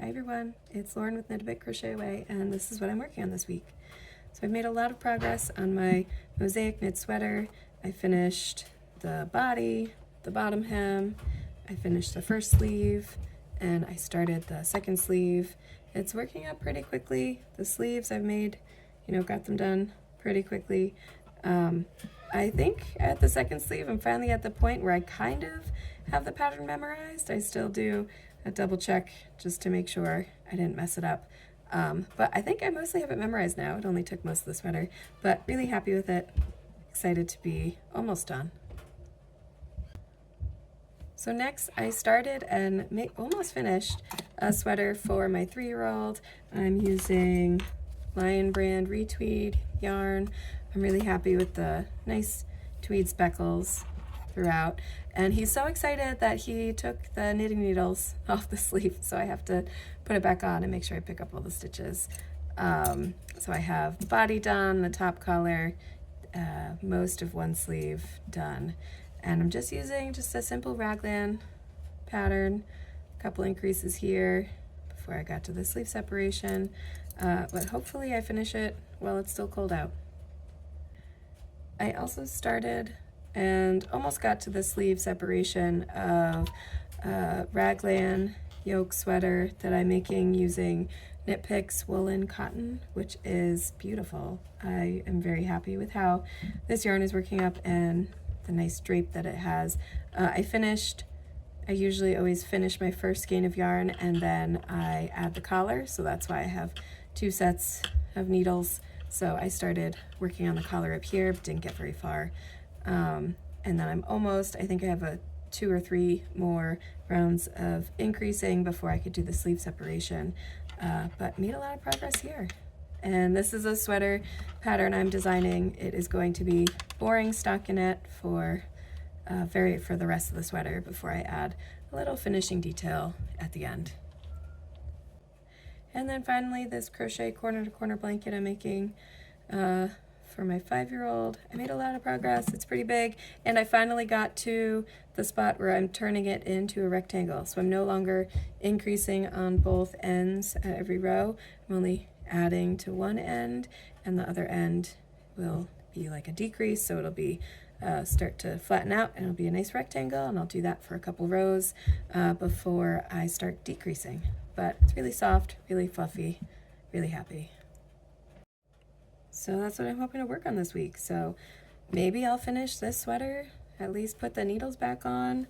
Hi everyone, it's Lauren with Knit a Bit Crochet Away, and this is what I'm working on this week. So I've made a lot of progress on my mosaic knit sweater. I finished the body, the bottom hem, I finished the first sleeve, and I started the second sleeve. It's working out pretty quickly. The sleeves I've made, got them done pretty quickly. I think at the second sleeve I'm finally at the point where I kind of have the pattern memorized. I still do a double check just to make sure I didn't mess it up. But I think I mostly have it memorized now. It only took most of the sweater, but really happy with it. Excited to be almost done. So next I started and almost finished a sweater for my 3-year-old. I'm using Lion brand retweed yarn. I'm really happy with the nice tweed speckles throughout, and he's so excited that he took the knitting needles off the sleeve, so I have to put it back on and make sure I pick up all the stitches. So I have the body done, the top collar, most of one sleeve done, and I'm just using a simple raglan pattern, a couple increases here before I got to the sleeve separation, but hopefully I finish it while it's still cold out. I also started and almost got to the sleeve separation of a raglan yoke sweater that I'm making using Knit Picks woolen cotton, which is beautiful. I am very happy with how this yarn is working up and the nice drape that it has. I usually always finish my first skein of yarn and then I add the collar, so that's why I have 2 sets of needles. So I started working on the collar up here, but didn't get very far. And then I think I have 2 or 3 more rounds of increasing before I could do the sleeve separation, but made a lot of progress here. And this is a sweater pattern I'm designing. It is going to be boring stockinette for the rest of the sweater before I add a little finishing detail at the end. And then finally, this crochet corner to corner blanket I'm making for my 5-year-old. I made a lot of progress. It's pretty big, and I finally got to the spot where I'm turning it into a rectangle. So I'm no longer increasing on both ends at every row. I'm only adding to one end, and the other end will be like a decrease, so it'll be start to flatten out and it'll be a nice rectangle, and I'll do that for a couple rows before I start decreasing. But it's really soft, really fluffy, really happy. So that's what I'm hoping to work on this week. So maybe I'll finish this sweater, at least put the needles back on.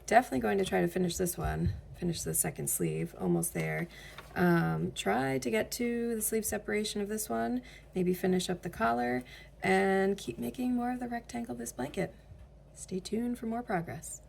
Definitely going to try to finish this one, finish the second sleeve, almost there. Try to get to the sleeve separation of this one, maybe finish up the collar, and keep making more of the rectangle of this blanket. Stay tuned for more progress.